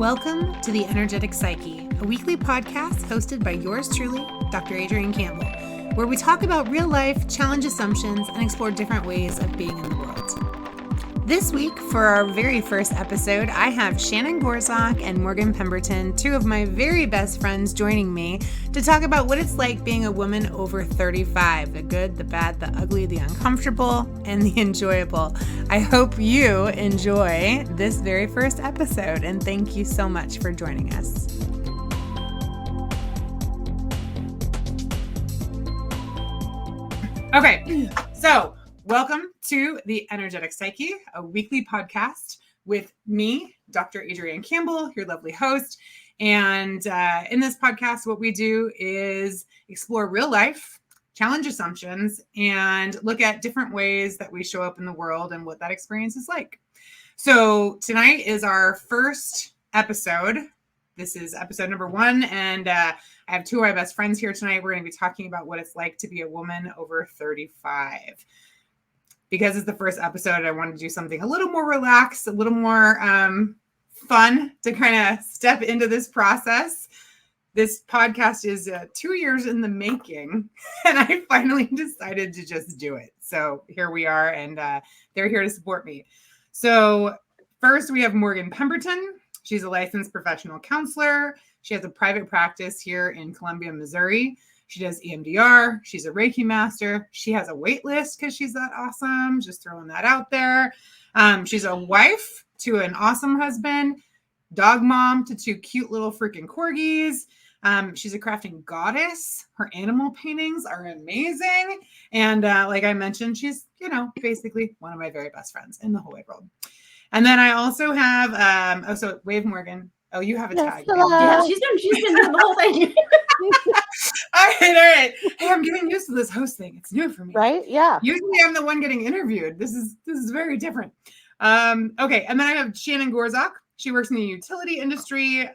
Welcome to the Energetic Psyche, a weekly podcast hosted by yours truly, Dr. Adrian Campbell, where we talk about real life, challenge assumptions, and explore different ways of being in the world. This week, for our very first episode, I have Shannon Gorzak and Morgan Pemberton, two of my very best friends, joining me to talk about what it's like being a woman over 35, the good, the bad, the ugly, the uncomfortable, and the enjoyable. I hope you enjoy this very first episode, and thank you so much for joining us. Okay, so welcome to the Energetic Psyche, a weekly podcast with me, Dr. Adrian Campbell, your lovely host. And in this podcast, what we do is explore real life, challenge assumptions, and look at different ways that we show up in the world and what that experience is like. So tonight is our first episode. This is episode number 1, and I have two of my best friends here tonight. We're going to be talking about what it's like to be a woman over 35. Because it's the first episode, I wanted to do something a little more relaxed, a little more fun to kind of step into this process. This podcast is 2 years in the making, and I finally decided to just do it. So here we are, and they're here to support me. So first, we have Morgan Pemberton. She's a licensed professional counselor. She has a private practice here in Columbia, Missouri. She does EMDR. She's a Reiki Master. She has a wait list because she's that awesome. Just throwing that out there. She's a wife to an awesome husband, dog mom to 2 cute little freaking corgis. She's a crafting goddess. Her animal paintings are amazing. And like I mentioned, she's, basically one of my very best friends in the whole wide world. And then I also have, so wave Morgan. Oh, you have a tag. Hello. Yeah, she's been doing the whole thing. All right. Hey, I'm getting used to this host thing. It's new for me. Right? Yeah. Usually I'm the one getting interviewed. This is very different. Okay. And then I have Shannon Gorzak. She works in the utility industry.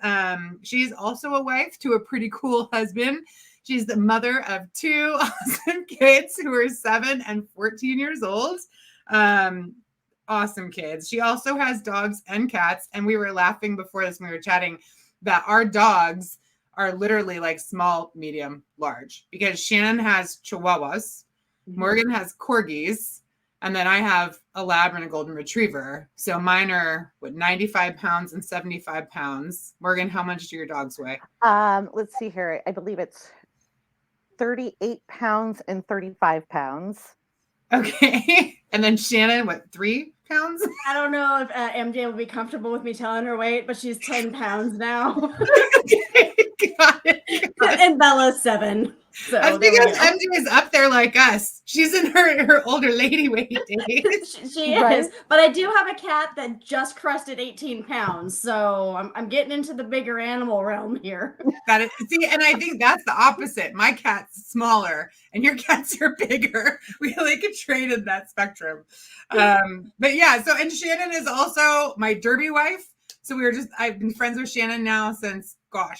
She's also a wife to a pretty cool husband. She's the mother of 2 awesome kids who are 7 and 14 years old. Awesome kids. She also has dogs and cats. And we were laughing before this when we were chatting that our dogs are literally like small, medium, large, because Shannon has Chihuahuas, Morgan has Corgis, and then I have a Lab and a Golden Retriever. So mine are 95 pounds and 75 pounds. Morgan, how much do your dogs weigh? Let's see here. I believe it's 38 pounds and 35 pounds. Okay. And then Shannon, 3 pounds? I don't know if MJ will be comfortable with me telling her weight, but she's 10 pounds now. Okay. Got it. And Bella's 7. So that's because MJ is up there like us. She's in her older lady weight days. she Right. is. But I do have a cat that just crested 18 pounds. So I'm getting into the bigger animal realm here. Got it. See, and I think that's the opposite. My cat's smaller and your cats are bigger. We like traded that spectrum. But yeah, so, and Shannon is also my derby wife. So I've been friends with Shannon now since,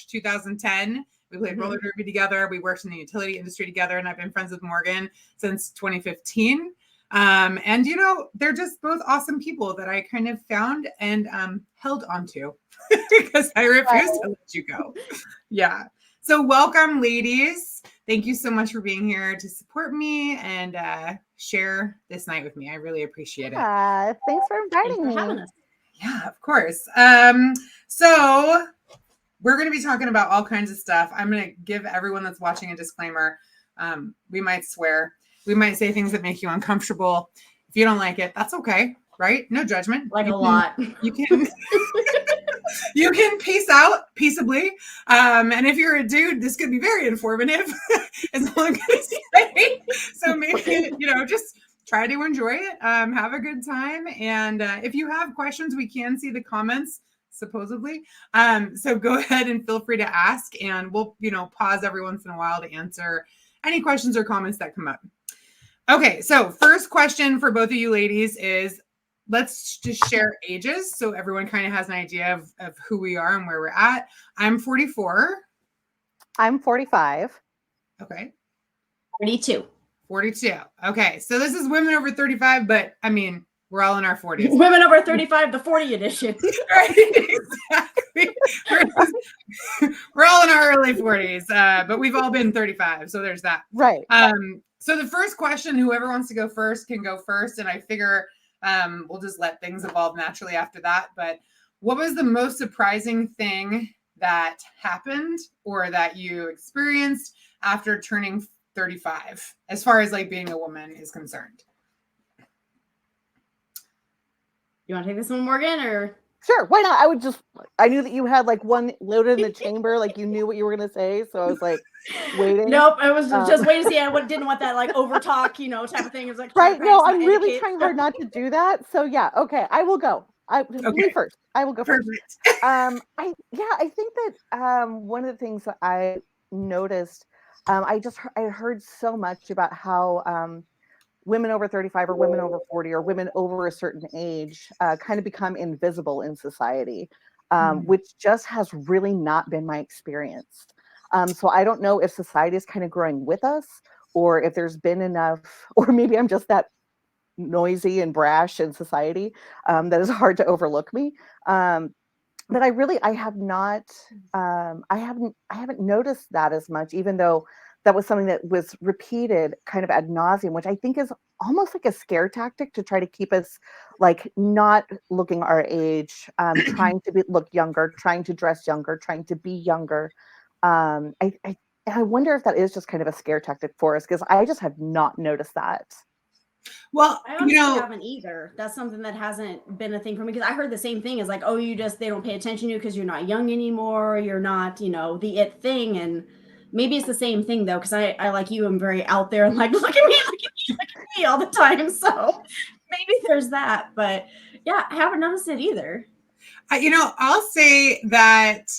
2010. We played roller derby together. We worked in the utility industry together, and I've been friends with Morgan since 2015. And they're just both awesome people that I kind of found and held onto because I refuse to let you go. Yeah. So welcome, ladies. Thank you so much for being here to support me and share this night with me. I really appreciate it. Thanks for inviting me. Having us. Yeah, of course. So we're going to be talking about all kinds of stuff. I'm going to give everyone that's watching a disclaimer. We might swear. We might say things that make you uncomfortable. If you don't like it, that's okay, right? No judgment. Like a lot. You can you can peace out peaceably. And if you're a dude, this could be very informative, is all I'm going to say. So maybe, just try to enjoy it. Have a good time. And if you have questions, we can see the comments, supposedly. So go ahead and feel free to ask, and we'll, pause every once in a while to answer any questions or comments that come up. Okay. So first question for both of you ladies is, let's just share ages so everyone kind of has an idea of who we are and where we're at. I'm 44. I'm 45. Okay. 32. 42. Okay. So this is women over 35, but I mean, we're all in our 40s. Women over 35, the 40 edition. Right. Exactly. early 40s, but we've all been 35. So there's that. Right. So the first question, whoever wants to go first can go first. And I figure we'll just let things evolve naturally after that. But what was the most surprising thing that happened or that you experienced after turning 35, as far as like being a woman is concerned? You want to take this one, Morgan, or? Sure, why not? I knew that you had like one loaded in the chamber, like you knew what you were going to say. So I was like waiting. Nope, I was just waiting to see. I didn't want that like over talk, type of thing. It was like, right. No, I'm really trying hard not to do that. So yeah, okay, I will go. Me first. I will go first. I think that one of the things that I noticed, I heard so much about how women over 35 or women over 40 or women over a certain age kind of become invisible in society, which just has really not been my experience. So I don't know if society is kind of growing with us or if there's been enough, or maybe I'm just that noisy and brash in society that is hard to overlook me. But I haven't noticed that as much, even though that was something that was repeated kind of ad nauseum, which I think is almost like a scare tactic to try to keep us like not looking our age, trying to look younger, trying to dress younger, trying to be younger. I wonder if that is just kind of a scare tactic for us, because I just have not noticed that. Well, I honestly haven't either. That's something that hasn't been a thing for me, because I heard the same thing as like, oh, they don't pay attention to you because you're not young anymore. You're not, the it thing. And maybe it's the same thing though, because I like you, I'm very out there and like, look at me all the time. So maybe there's that, but yeah, I haven't noticed it either. I'll say that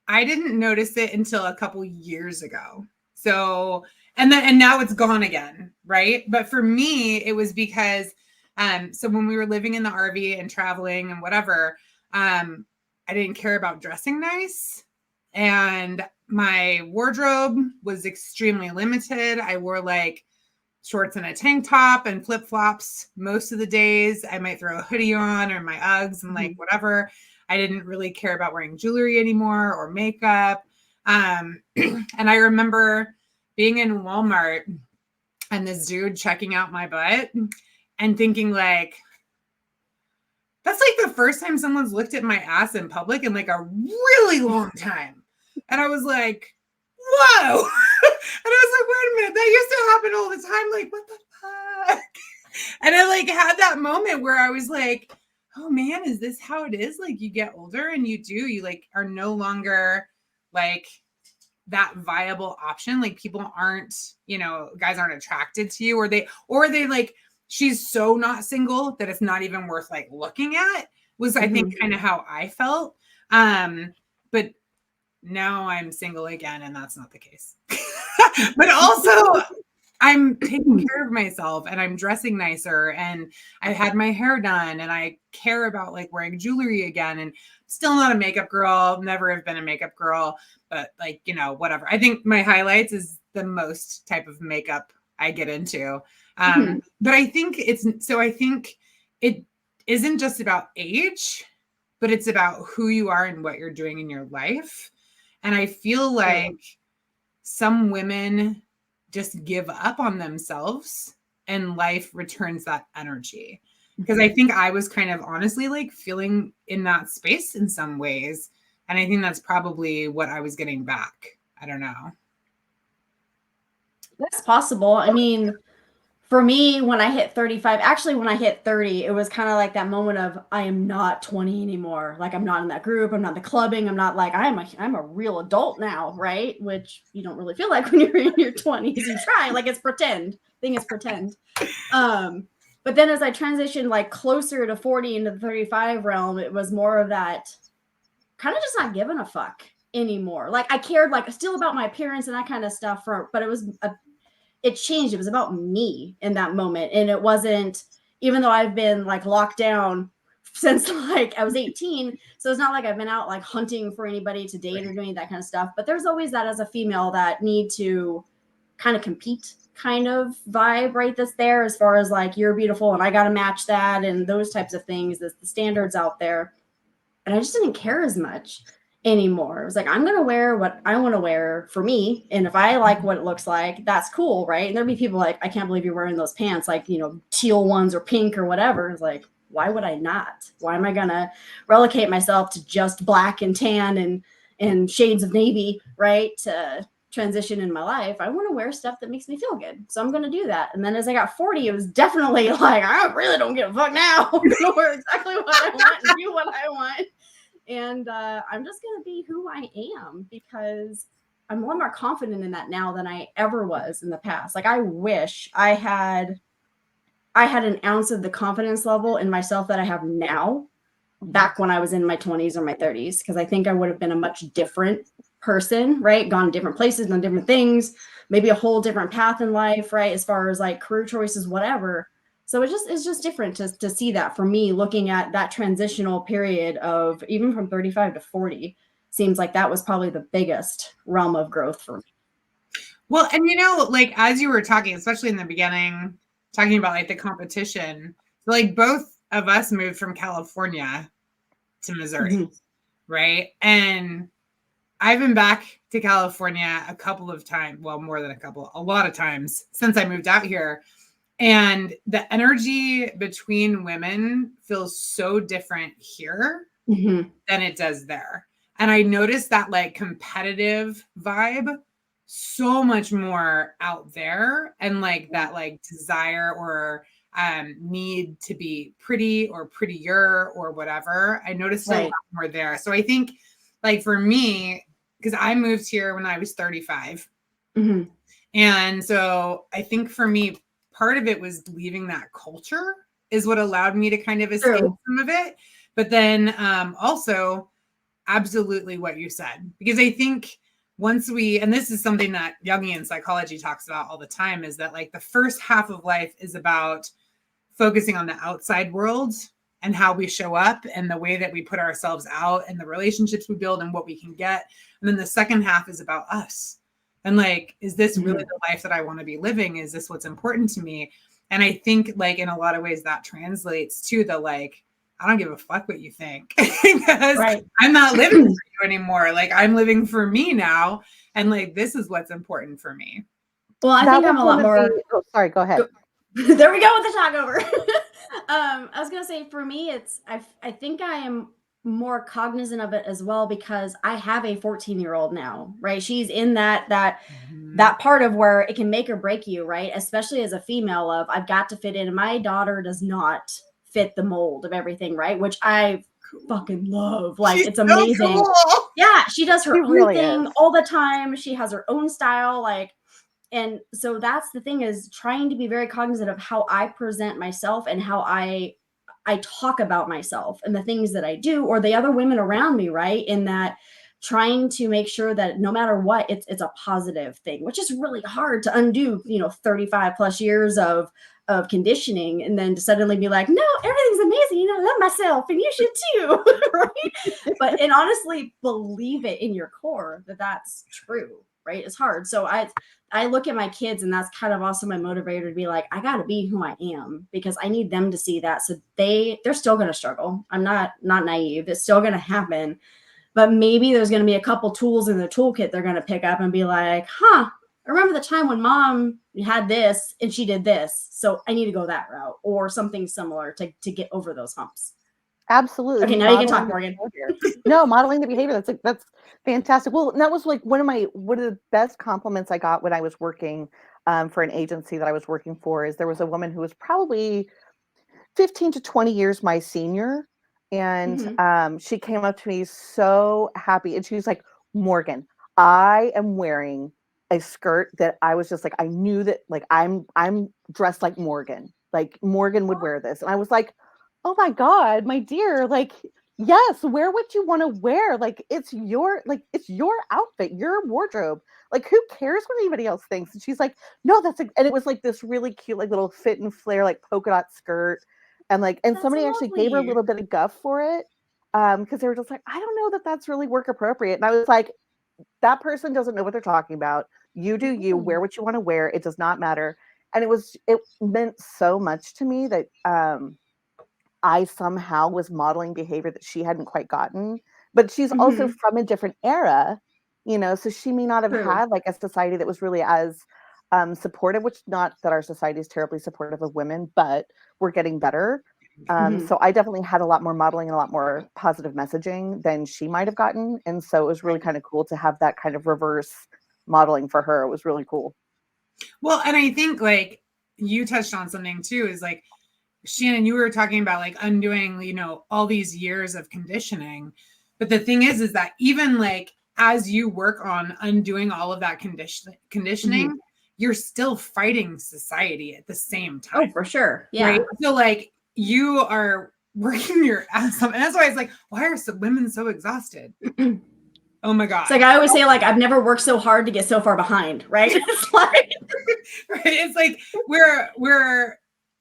I didn't notice it until a couple years ago. So, and now it's gone again, right? But for me, it was because, so when we were living in the RV and traveling and whatever, I didn't care about dressing nice. And my wardrobe was extremely limited. I wore like shorts and a tank top and flip-flops most of the days. I might throw a hoodie on or my Uggs and like whatever. I didn't really care about wearing jewelry anymore or makeup. And I remember being in Walmart and this dude checking out my butt and thinking like, that's like the first time someone's looked at my ass in public in like a really long time. And I was like, whoa. And I was like, wait a minute, that used to happen all the time. Like, what the fuck? And I like had that moment where I was like, oh man, is this how it is? Like you get older and you like are no longer like that viable option. Like people aren't, guys aren't attracted to you, or they like, she's so not single that it's not even worth like looking at, was I think kind of how I felt. But now I'm single again and that's not the case. But also I'm taking care of myself and I'm dressing nicer and I had my hair done and I care about like wearing jewelry again, and still not a makeup girl, never have been a makeup girl, but like, whatever. I think my highlights is the most type of makeup I get into. But I think it isn't just about age, but it's about who you are and what you're doing in your life. And I feel like some women just give up on themselves and life returns that energy. Because I think I was kind of honestly like feeling in that space in some ways. And I think that's probably what I was getting back. I don't know. That's possible. I mean, for me, when I hit 35, actually when I hit 30, it was kind of like that moment of I am not 20 anymore. Like I'm not in that group. I'm not in the clubbing. I'm not like, I'm a real adult now, right? Which you don't really feel like when you're in your 20s. You try, like it's pretend. Thing is pretend. But then as I transitioned like closer to 40 into the 35 realm, it was more of that kind of just not giving a fuck anymore. Like I cared like still about my appearance and that kind of stuff, but it changed. It was about me in that moment. And it wasn't, even though I've been like locked down since like I was 18. So it's not like I've been out like hunting for anybody to date or doing that kind of stuff. But there's always that as a female that need to kind of compete kind of vibe right that's there, as far as like you're beautiful and I got to match that and those types of things, the standards out there. And I just didn't care as much. anymore. It was like, I'm going to wear what I want to wear for me. And if I like what it looks like, that's cool. Right. And there'd be people like, I can't believe you're wearing those pants, like, you know, teal ones or pink or whatever. It's like, why would I not? Why am I going to relegate myself to just black and tan and shades of navy, right? To transition in my life. I want to wear stuff that makes me feel good. So I'm going to do that. And then as I got 40, it was definitely like, I really don't give a fuck now. I'm going to wear exactly what I want and do what I want. And I'm just going to be who I am, because I'm a lot more confident in that now than I ever was in the past. Like, I wish I had an ounce of the confidence level in myself that I have now back when I was in my 20s or my 30s, because I think I would have been a much different person, right? Gone different places, done different things, maybe a whole different path in life, right? As far as like career choices, whatever. So it's just different to see that for me, looking at that transitional period of even from 35 to 40, seems like that was probably the biggest realm of growth for me. Well, and you know, like as you were talking, especially in the beginning, talking about like the competition, like both of us moved from California to Missouri, right? And I've been back to California a couple of times, well, more than a lot of times since I moved out here. And the energy between women feels so different here than it does there. And I noticed that like competitive vibe so much more out there, and like that like desire or need to be pretty or prettier or whatever. I noticed a lot more there. So I think like for me, because I moved here when I was 35. And so I think for me, part of it was leaving that culture is what allowed me to kind of escape some of it. But then also absolutely what you said, because I think once and this is something that Jungian psychology talks about all the time, is that like the first half of life is about focusing on the outside world and how we show up and the way that we put ourselves out and the relationships we build and what we can get. And then the second half is about us. And like, is this really the life that I want to be living? Is this what's important to me? And I think like in a lot of ways that translates to the like, I don't give a fuck what you think, because I'm not living for you anymore. Like I'm living for me now. And like, this is what's important for me. Well, I think I'm a lot more. Sorry, go ahead. There we go with the talk over. I was going to say, for me, I think I am more cognizant of it as well, because I have a 14-year-old now, right? She's in that part of where it can make or break you, right? Especially as a female, of I've got to fit in. My daughter does not fit the mold of everything, right? Which I fucking love. Like, it's amazing. So cool. Yeah, she does her own thing all the time. She has her own style, like. And so that's the thing, is trying to be very cognizant of how I present myself and how I talk about myself and the things that I do, or the other women around me, right? In that, trying to make sure that no matter what, it's a positive thing, which is really hard to undo, 35 plus years of conditioning, and then to suddenly be like, no, everything's amazing, I love myself and you should too. Right? And honestly believe it in your core that that's true, right? It's hard. So I look at my kids, and that's kind of also my motivator to be like, I got to be who I am, because I need them to see that. So they're still going to struggle. I'm not naive. It's still going to happen, but maybe there's going to be a couple tools in the toolkit they're going to pick up and be like, I remember the time when mom had this and she did this. So I need to go that route, or something similar to get over those humps. Absolutely. Okay, now you can talk, Morgan. No, modeling the behavior. That's fantastic. Well, that was like one of the best compliments I got when I was working for an agency that I was working for. Is there was a woman who was probably 15 to 20 years my senior, and she came up to me so happy, and she was like, Morgan, I am wearing a skirt that I was just like, I knew that like I'm dressed like Morgan. Like Morgan would wear this, and I was like, oh my God, my dear, like, yes, wear what you want to wear. Like, it's your outfit, your wardrobe. Like, who cares what anybody else thinks? And she's like, no, that's like, and it was like this really cute, like little fit and flare, like polka dot skirt. And like, and somebody actually gave her a little bit of guff for it. Because they were just like, I don't know that that's really work appropriate. And I was like, that person doesn't know what they're talking about. You do you, wear what you want to wear. It does not matter. And it meant so much to me that, I somehow was modeling behavior that she hadn't quite gotten, but she's also from a different era, you know, so she may not have True. had like a society that was really as supportive, which not that our society is terribly supportive of women, but we're getting better. So I definitely had a lot more modeling and a lot more positive messaging than she might have gotten. And so it was really kind of cool to have that kind of reverse modeling for her. It was really cool. Well, and I think like you touched on something too, is like, Shannon, you were talking about like undoing, you know, all these years of conditioning. But the thing is that even like as you work on undoing all of that conditioning, you're still fighting society at the same time. Oh, for sure. Yeah. Right? So like you are working your ass off. And that's why it's like, why are women so exhausted? Oh my God. It's like I always say, like, I've never worked so hard to get so far behind, right? It's like, right. It's like we're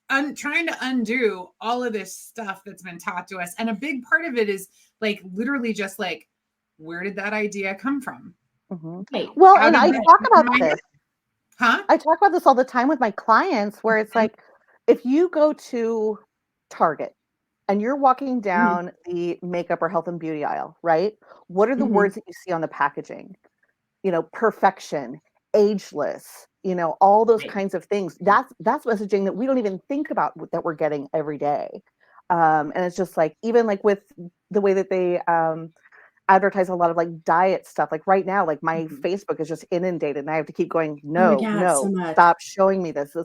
trying to undo all of this stuff that's been taught to us. And a big part of it is like literally just like, where did that idea come from? Right. Well, and I talk about this. Huh? I talk about this all the time with my clients where it's like, if you go to Target and you're walking down the makeup or health and beauty aisle, right? What are the words that you see on the packaging? You know, perfection, ageless, you know, all those kinds of things. That's messaging that we don't even think about that we're getting every day. And it's just like, even like with the way that they advertise a lot of like diet stuff, like right now, like my Facebook is just inundated and I have to keep going, no, so stop showing me this.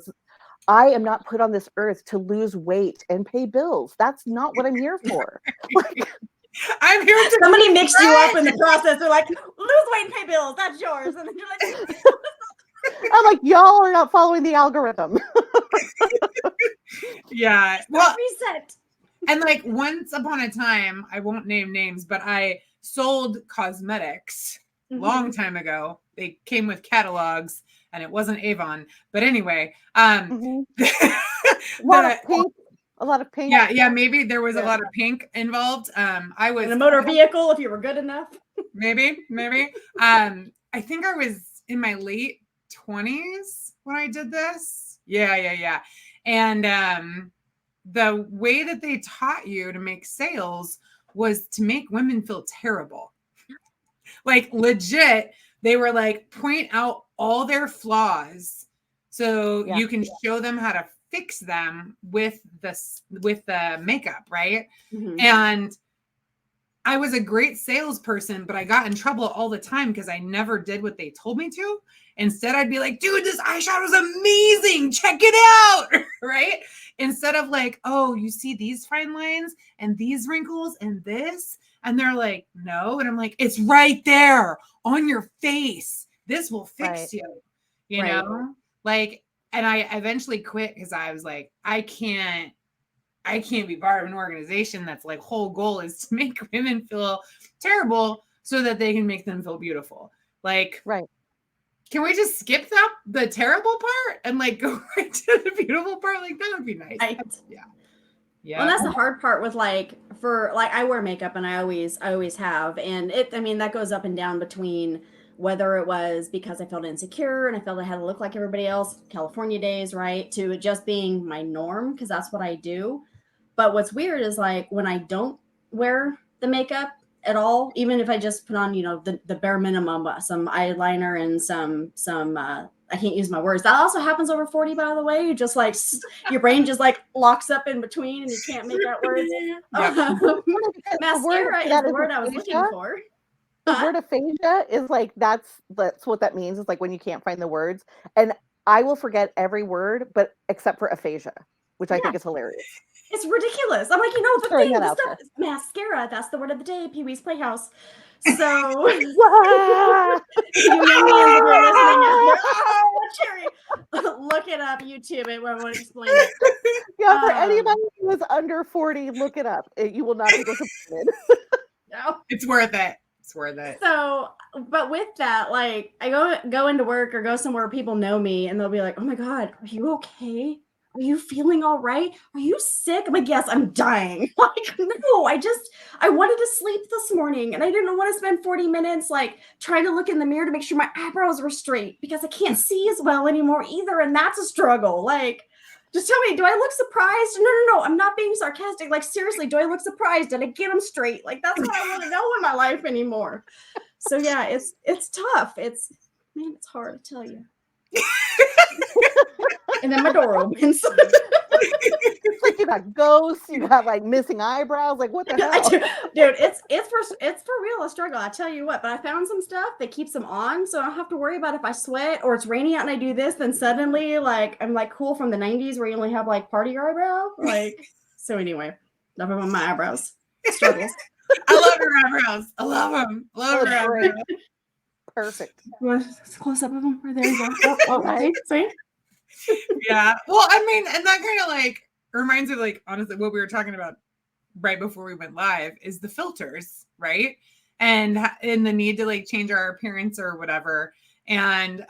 I am not put on this earth to lose weight and pay bills. That's not what I'm here for. Like, I'm here to somebody mixed you up in the process. They're like, lose weight and pay bills. That's yours. And then you're like, I'm like, y'all are not following the algorithm. Yeah. Well, reset. And like once upon a time, I won't name names, but I sold cosmetics long time ago. They came with catalogs and it wasn't Avon. But anyway, A lot of pink. Yeah, maybe there was a lot of pink involved. I was in a motor vehicle if you were good enough. maybe. I think I was in my late 20s when I did this. Yeah. And the way that they taught you to make sales was to make women feel terrible. Like legit, they were like, point out all their flaws so you can show them how to fix them with the makeup, right? And I was a great salesperson, but I got in trouble all the time because I never did what they told me to. Instead, I'd be like, dude, this eyeshadow is amazing. Check it out. Right? Instead of like, oh, you see these fine lines and these wrinkles and this. And they're like, no. And I'm like, it's right there on your face. This will fix you. You know? Like, and I eventually quit because I was like, I can't be part of an organization that's like whole goal is to make women feel terrible so that they can make them feel beautiful. Like, can we just skip the terrible part and like go right to the beautiful part? Like that would be nice. Yeah. Well, that's the hard part with like, for like, I wear makeup and I always have. And that goes up and down between whether it was because I felt insecure and I felt I had to look like everybody else, California days, right? To it just being my norm because that's what I do. But what's weird is like when I don't wear the makeup at all, even if I just put on, you know, the bare minimum, some eyeliner and some I can't use my words. That also happens over 40, by the way. You just like your brain just like locks up in between and you can't make out words. Mascara is the word I was looking for. The word aphasia is like that's what that means. It's like when you can't find the words. And I will forget every word, but except for aphasia, which I think is hilarious. It's ridiculous. I'm like, you know, the stuff is mascara. That's the word of the day, Pee-wee's Playhouse. So, you young men that are listening, Cherry, look it up, YouTube it, I won't explain it. Yeah, for anybody who is under 40, look it up. You will not be disappointed. No. It's worth it. It's worth it. So, but with that, like, I go into work or go somewhere where people know me and they'll be like, oh my God, are you okay? Are you feeling all right? Are you sick? I'm like, yes, I'm dying. Like, no, I wanted to sleep this morning and I didn't want to spend 40 minutes like trying to look in the mirror to make sure my eyebrows were straight because I can't see as well anymore either. And that's a struggle. Like, Just tell me, do I look surprised? No. I'm not being sarcastic. Like, seriously, do I look surprised? Did I get them straight? Like, that's what I want to know in my life anymore. So yeah, it's tough. It's hard to tell you. And then my door opens. It's like you got ghosts, you got like missing eyebrows. Like, what the hell? Dude, it's for real a struggle. I tell you what, but I found some stuff that keeps them on, so I don't have to worry about if I sweat or it's raining out and I do this, then suddenly like I'm like cool from the 90s where you only have like part of your eyebrow. Like, so anyway, enough about my eyebrows. Struggles. I love your eyebrows. I love them. Love your eyebrows. Perfect. You want a close up of them? There you go. Oh, right. See? Yeah. Well, I mean, and that kind of like reminds me, like, honestly, what we were talking about right before we went live is the filters, right? And the need to like change our appearance or whatever. And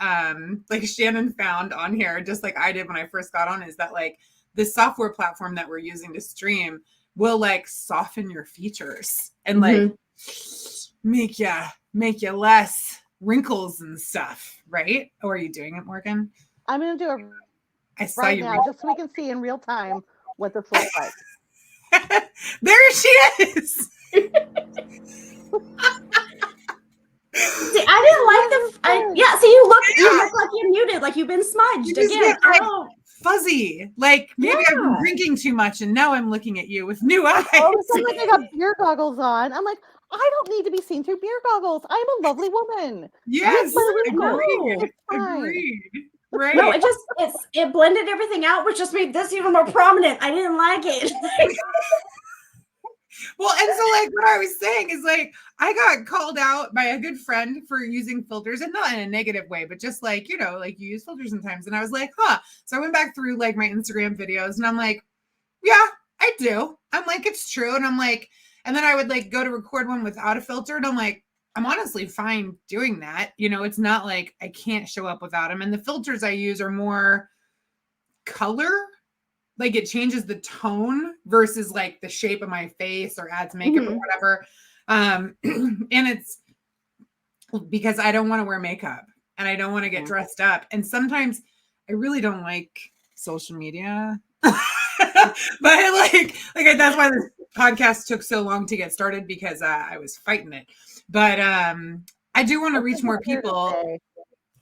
like Shannon found on here, just like I did when I first got on, is that like the software platform that we're using to stream will like soften your features and like make you less wrinkles and stuff, right? Or are you doing it, Morgan? I'm gonna do it right now, just so we can see in real time what this looks like. There she is. See, I didn't like the. See, you look like you're muted, like you've been smudged again. Fuzzy, like maybe I've been drinking too much, and now I'm looking at you with new eyes. All of a sudden, like I got beer goggles on. I'm like, I don't need to be seen through beer goggles. I'm a lovely woman. Yes, agreed. Right. No, it blended everything out, which just made this even more prominent. I didn't like it. Well, and so like what I was saying is like I got called out by a good friend for using filters, and not in a negative way, but just like, you know, like you use filters sometimes. And I was like, so I went back through like my Instagram videos and I'm like, yeah, I do. I'm like, it's true. And I'm like, and then I would like go to record one without a filter and I'm like, I'm honestly fine doing that. You know, it's not like I can't show up without them. And the filters I use are more color. Like it changes the tone versus like the shape of my face or adds makeup or whatever. And it's because I don't want to wear makeup and I don't want to get dressed up. And sometimes I really don't like social media. But like that's why this podcast took so long to get started, because I was fighting it. But I do want to reach more people.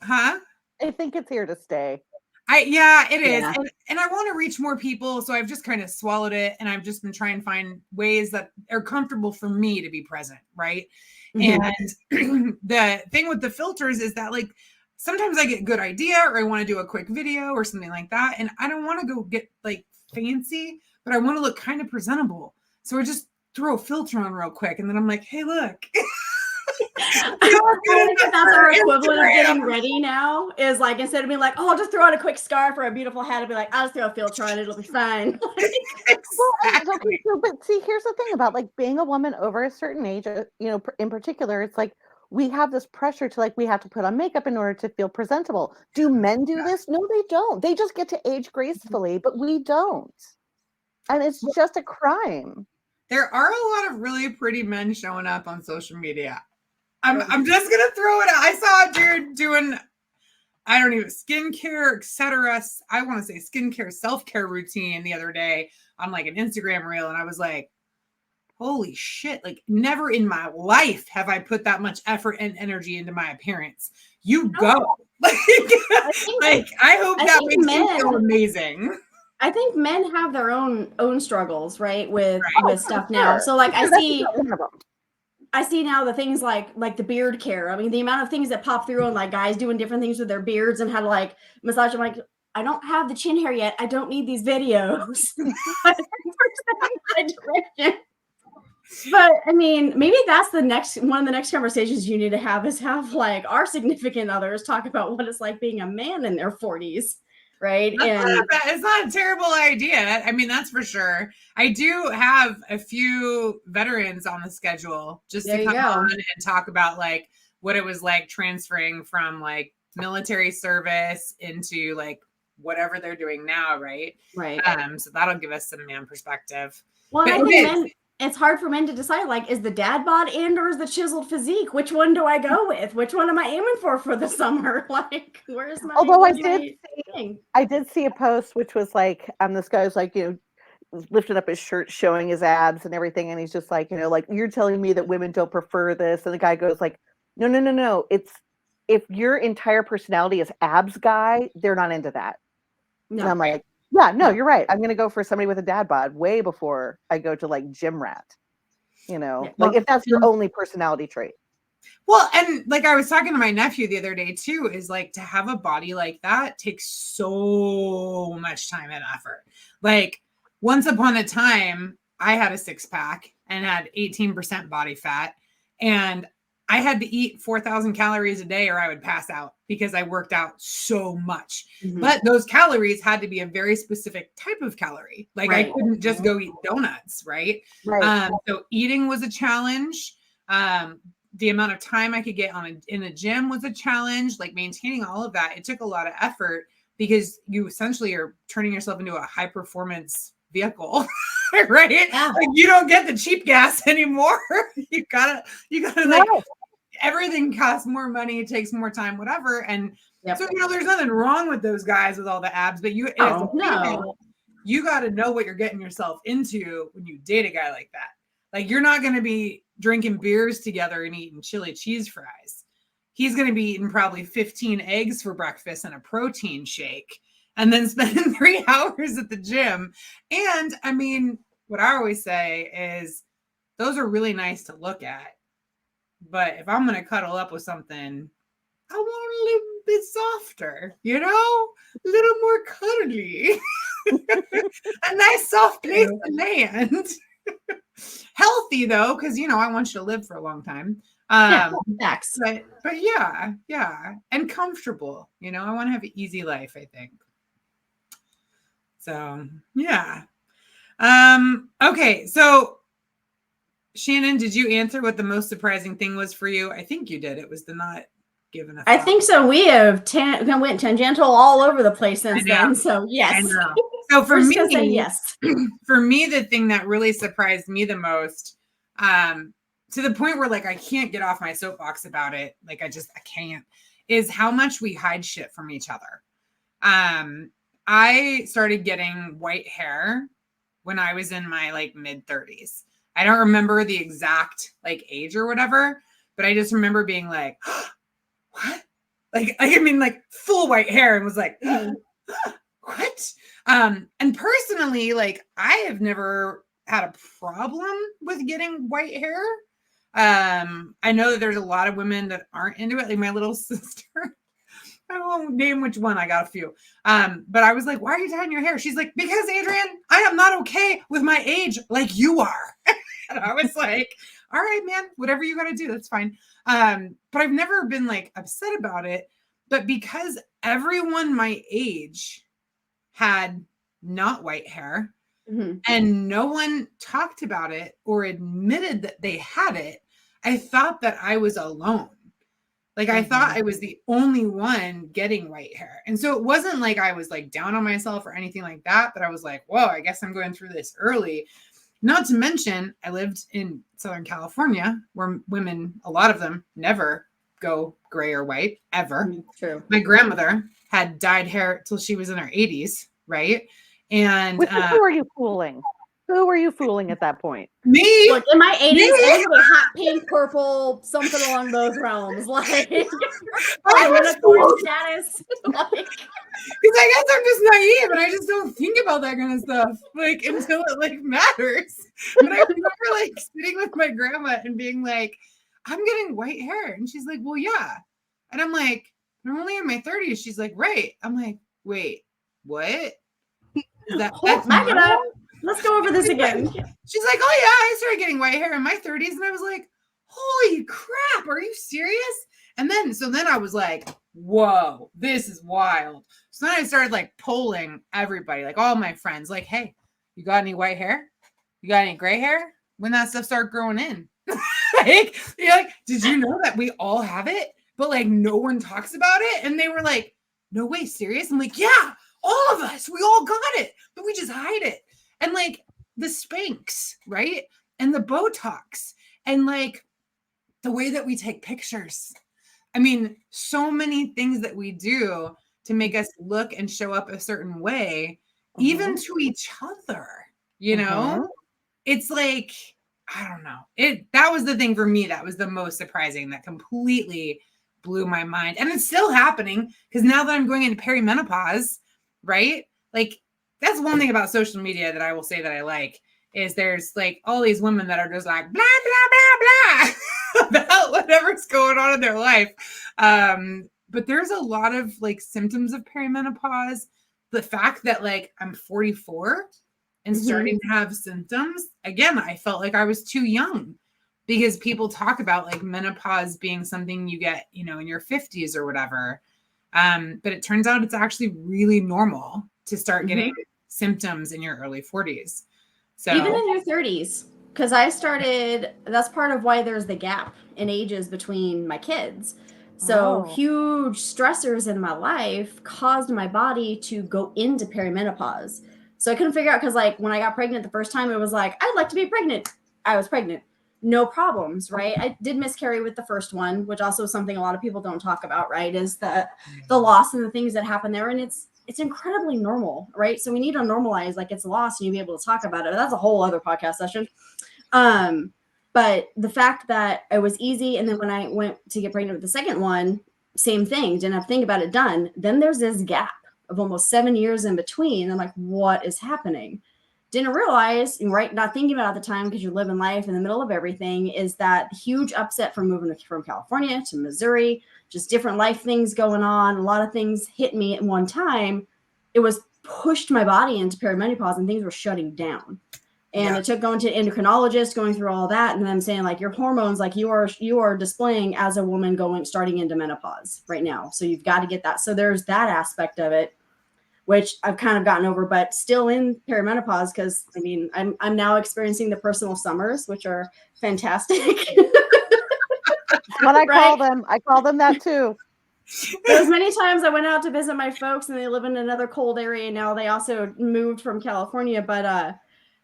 Huh? I think it's here to stay. It is. And I want to reach more people. So I've just kind of swallowed it. And I've just been trying to find ways that are comfortable for me to be present. Right. And the thing with the filters is that like, sometimes I get a good idea or I want to do a quick video or something like that. And I don't want to go get like fancy, but I want to look kind of presentable. So I just throw a filter on real quick. And then I'm like, hey, look. I think that's our equivalent of getting ready now, is like, instead of being like, oh, I'll just throw on a quick scarf or a beautiful hat, I'll be like, I'll just throw a filter on it, it'll be fine. Okay, but see, here's the thing about like being a woman over a certain age, you know, in particular, it's like we have this pressure to like, we have to put on makeup in order to feel presentable. Do men do this? No, they don't. They just get to age gracefully, but we don't. And it's just a crime. There are a lot of really pretty men showing up on social media. I'm just gonna throw it out. I saw a dude doing, I don't even, skincare, etc. I want to say skincare, self-care routine the other day on like an Instagram reel, and I was like, holy shit, like never in my life have I put that much effort and energy into my appearance. You go. I hope that makes you feel amazing. I think men have their own struggles, right? With stuff now. So like I see now the things like the beard care. I mean, the amount of things that pop through on like guys doing different things with their beards and how to like massage. I'm like, I don't have the chin hair yet. I don't need these videos. But I mean, maybe that's one of the next conversations you need to have, is have like our significant others talk about what it's like being a man in their 40s. Right. It's not a terrible idea. I mean, that's for sure. I do have a few veterans on the schedule just to come on and talk about like what it was like transferring from like military service into like whatever they're doing now. Right. Right. So that'll give us some man perspective. Well, but I think it's hard for men to decide, like, is the dad bod and or is the chiseled physique? Which one do I go with? Which one am I aiming for the summer? Like, where's my? Although I did see a post which was like, this guy's like, lifting up his shirt, showing his abs and everything, and he's just like, like, you're telling me that women don't prefer this, and the guy goes like, no, it's if your entire personality is abs guy, they're not into that. No. And I'm like, yeah, no, you're right. I'm gonna go for somebody with a dad bod way before I go to like gym rat. Like if that's your only personality trait. Well, and like I was talking to my nephew the other day too, is like to have a body like that takes so much time and effort. Like once upon a time, I had a 6-pack and had 18% body fat, and I had to eat 4,000 calories a day or I would pass out because I worked out so much. Mm-hmm. But those calories had to be a very specific type of calorie. Like I couldn't just go eat donuts, right? So eating was a challenge. The amount of time I could get in the gym was a challenge. Like maintaining all of that, it took a lot of effort because you essentially are turning yourself into a high performance vehicle. Right? Yeah. Like you don't get the cheap gas anymore. You gotta like everything costs more money, it takes more time, whatever. And so there's nothing wrong with those guys with all the abs, but you as a female, you gotta know what you're getting yourself into when you date a guy like that. Like you're not gonna be drinking beers together and eating chili cheese fries. He's gonna be eating probably 15 eggs for breakfast and a protein shake, and then spending 3 hours at the gym. And I mean, what I always say is those are really nice to look at. But if I'm going to cuddle up with something, I want a little bit softer, a little more cuddly. A nice soft place to land. Healthy though, because, I want you to live for a long time. But yeah. And comfortable, I want to have an easy life, I think. So, yeah. Okay. So Shannon, did you answer what the most surprising thing was for you? I think you did. It was the not given a thought. I think so. We have went tangential all over the place since then. So yes. I know. So for me, yes. For me, the thing that really surprised me the most, to the point where like I can't get off my soapbox about it, like I can't, is how much we hide shit from each other. I started getting white hair when I was in my like mid 30s. I don't remember the exact like age or whatever, but I just remember being like, what? Like full white hair, and was like, what? And personally, like I have never had a problem with getting white hair. I know that there's a lot of women that aren't into it. Like my little sister, I won't name which one. I got a few. But I was like, why are you dyeing your hair? She's like, because Adrian, I am not okay with my age like you are. And I was like, all right, man, whatever you got to do, that's fine. But I've never been like upset about it. But because everyone my age had not white hair, and no one talked about it or admitted that they had it, I thought that I was alone. Like I thought I was the only one getting white hair. And so it wasn't like I was like down on myself or anything like that, but I was like, whoa, I guess I'm going through this early. Not to mention, I lived in Southern California where women, a lot of them never go gray or white ever. True. My grandmother had dyed hair till she was in her 80s, right? And who are you fooling? Who were you fooling at that point? Me? Look, in my 80s, I was hot pink, purple, something along those realms. Like, unicorn status. Because I guess I'm just naive and I just don't think about that kind of stuff, like, until it, like, matters. But I remember, like, sitting with my grandma and being like, I'm getting white hair. And she's like, well, yeah. And I'm like, I'm only in my 30s. She's like, right. I'm like, wait, what? That's back it up. Let's go over this again. She's like, oh yeah, I started getting white hair in my 30s. And I was like, holy crap, are you serious? And then I was like, whoa, this is wild. So then I started like polling everybody, like all my friends, like, hey, you got any white hair? You got any gray hair? When that stuff started growing in. Like, did you know that we all have it? But like no one talks about it. And they were like, no way, serious? I'm like, yeah, all of us, we all got it, but we just hide it. And like the Spanx, right? and the Botox and like the way that we take pictures. I mean, so many things that we do to make us look and show up a certain way, even to each other, you know, it's like, I don't know. That was the thing for me that was the most surprising, that completely blew my mind. And it's still happening because now that I'm going into perimenopause, right? Like, that's one thing about social media that I will say that I like is there's like all these women that are just like blah, blah, blah, blah about whatever's going on in their life. But there's a lot of like symptoms of perimenopause. The fact that like I'm 44 and starting to have symptoms, again, I felt like I was too young because people talk about like menopause being something you get, you know, in your 50s or whatever. But it turns out it's actually really normal to start getting symptoms in your early 40s. So even in your 30s, because I started, that's part of why there's the gap in ages between my kids. So huge stressors in my life caused my body to go into perimenopause. So I couldn't figure out, because like when I got pregnant the first time, it was like, I'd like to be pregnant. I was pregnant. No problems, right? I did miscarry with the first one, which also is something a lot of people don't talk about, right? Is the loss and the things that happen there. And it's incredibly normal, right? So we need to normalize like it's lost and you be able to talk about it. That's a whole other podcast session. But the fact that it was easy, and then when I went to get pregnant with the second one, same thing, didn't have to think about it, done. Then there's this gap of almost 7 years in between. I'm like, what is happening? Didn't realize, right, not thinking about it at the time because you're living life in the middle of everything, is that huge upset from moving from California to Missouri, just different life things going on. A lot of things hit me at one time. It was pushed my body into perimenopause and things were shutting down. And it took going to endocrinologist, going through all that, and then saying like your hormones, like you are displaying as a woman starting into menopause right now. So you've got to get that. So there's that aspect of it, which I've kind of gotten over, but still in perimenopause, because I mean I'm now experiencing the personal summers, which are fantastic. What I call them. I call them that too. There's many times I went out to visit my folks and they live in another cold area now. They also moved from California, but I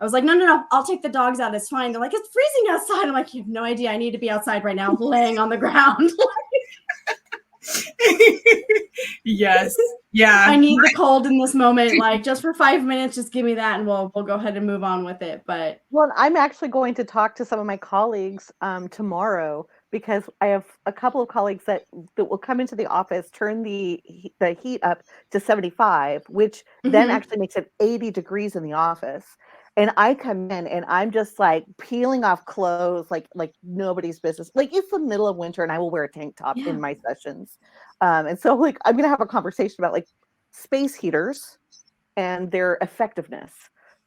was like, no, I'll take the dogs out. It's fine. They're like, it's freezing outside. I'm like, you have no idea. I need to be outside right now, laying on the ground. Yes. Yeah. I need the cold in this moment. Like just for 5 minutes, just give me that and we'll go ahead and move on with it. But well, I'm actually going to talk to some of my colleagues tomorrow, because I have a couple of colleagues that will come into the office, turn the heat up to 75, which then actually makes it 80 degrees in the office. And I come in and I'm just like peeling off clothes like nobody's business. Like it's the middle of winter and I will wear a tank top in my sessions. And so like I'm going to have a conversation about like space heaters and their effectiveness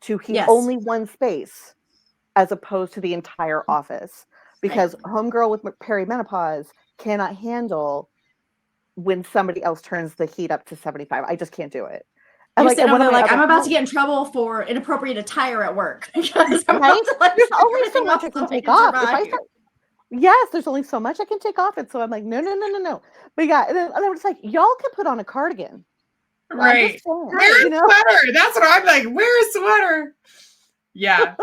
to heat only one space as opposed to the entire office. Because homegirl with perimenopause cannot handle when somebody else turns the heat up to 75. I just can't do it. You're sitting over there like, I'm about to get in trouble for inappropriate attire at work. There's only so much I can take off. Yes, there's only so much I can take off. And so I'm like, no. But yeah, and then I was like, y'all can put on a cardigan. Right. Wear a sweater. That's what I'm like. Wear a sweater. Yeah.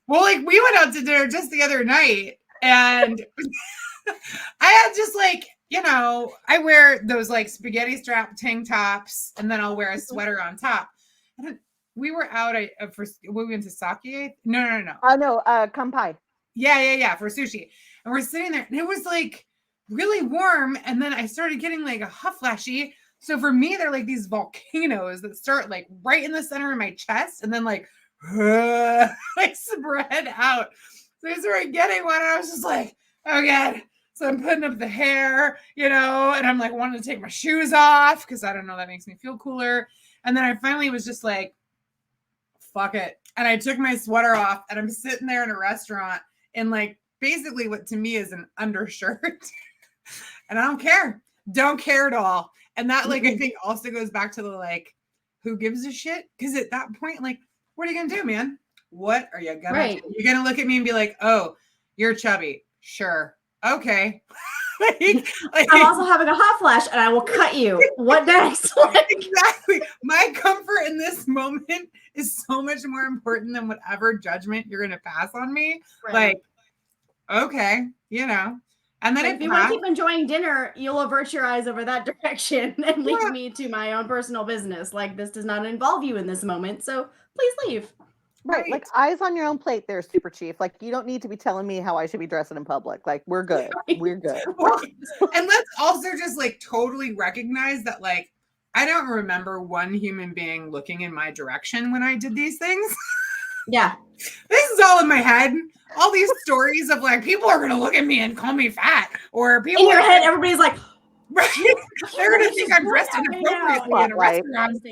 Well, like we went out to dinner just the other night and I had just like, you know, I wear those like spaghetti strap tank tops and then I'll wear a sweater on top. And we were out we went to sake. No. Oh no, kampai. Yeah, for sushi. And we're sitting there and it was like really warm. And then I started getting like a hot flashy. So for me, they're like these volcanoes that start like right in the center of my chest and then like spread out. So I started getting one and I was just like, oh God. So I'm putting up the hair, you know, and I'm like wanting to take my shoes off because I don't know, that makes me feel cooler. And then I finally was just like, fuck it. And I took my sweater off and I'm sitting there in a restaurant in like basically what to me is an undershirt. And I don't care at all. And that like, I think also goes back to the like, who gives a shit? Because at that point, like, what are you going to do, man? What are you going to do? You're going to look at me and be like, oh, you're chubby. Sure. Okay. I'm also having a hot flash and I will cut you. What next? Exactly. My comfort in this moment is so much more important than whatever judgment you're going to pass on me. Right. Like, okay, you know. And then if you want to keep enjoying dinner, you'll avert your eyes over that direction and leave me to my own personal business. Like, this does not involve you in this moment, so please leave. Right. Like, eyes on your own plate there, Super Chief. Like, you don't need to be telling me how I should be dressing in public. Like, we're good. Right. We're good. And let's also just like totally recognize that, like, I don't remember one human being looking in my direction when I did these things. Yeah. This is all in my head. All these stories of like, people are going to look at me and call me fat, or people in your head, everybody's like, right? They're going to think I'm dressed inappropriately in a restaurant.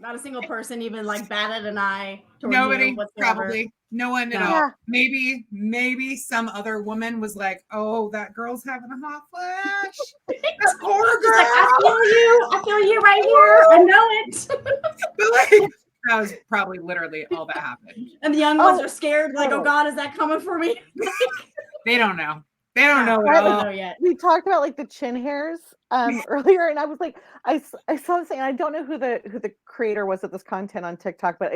Not a single person even like batted an eye. Nobody, probably no one at all. Maybe some other woman was like, "Oh, that girl's having a hot flash. That poor girl. Like, I feel you right here. I know it." But like, that was probably literally all that happened. And the young ones are scared, like, "Oh God, is that coming for me?" They don't know. They don't know at all yet. We talked about like the chin hairs earlier, and I was like, I saw this thing. I don't know who the creator was of this content on TikTok, but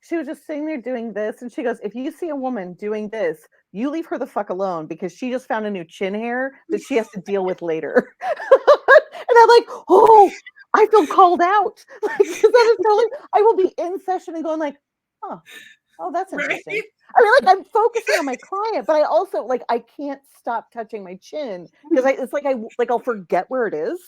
she was just sitting there doing this, and she goes, "If you see a woman doing this, you leave her the fuck alone because she just found a new chin hair that she has to deal with later." And I'm like, oh, I feel called out. Like, because that is totally. I will be in session and going like, oh, that's interesting. Right? I mean, like, I'm focusing on my client, but I also like I can't stop touching my chin because it's like I'll forget where it is.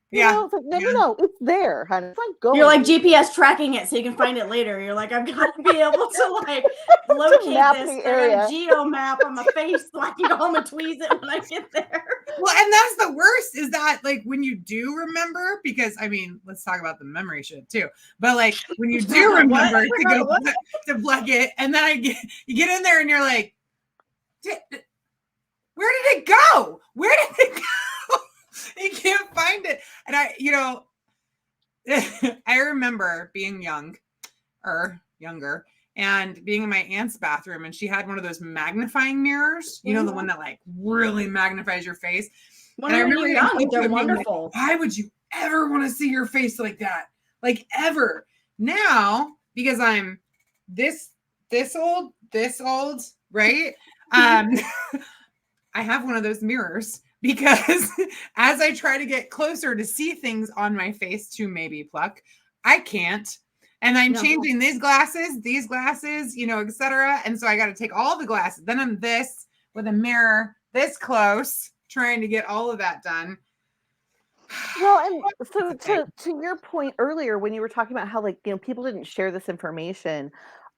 You know? It's like, no, it's there, honey. It's like going. You're like GPS tracking it so you can find it later. You're like, I've got to be able to like locate this area. Geo map on my face so I can go home and tweeze it when I get there. Well, and that's the worst is that like when you do remember, because I mean, let's talk about the memory shit too. But like when you do remember to plug it, and then you get in there and you're like, where did it go? Where did it go? You can't find it. And I remember being younger and being in my aunt's bathroom, and she had one of those magnifying mirrors, you know, the one that like really magnifies your face. When I remember young, they're wonderful. Like, why would you ever want to see your face like that? Like ever. Now, because I'm this old, right? I have one of those mirrors. Because as I try to get closer to see things on my face to maybe pluck, I can't. And I'm changing these glasses, etc. And so I got to take all the glasses. Then I'm this with a mirror this close, trying to get all of that done. Well, and so to your point earlier, when you were talking about how like, you know, people didn't share this information,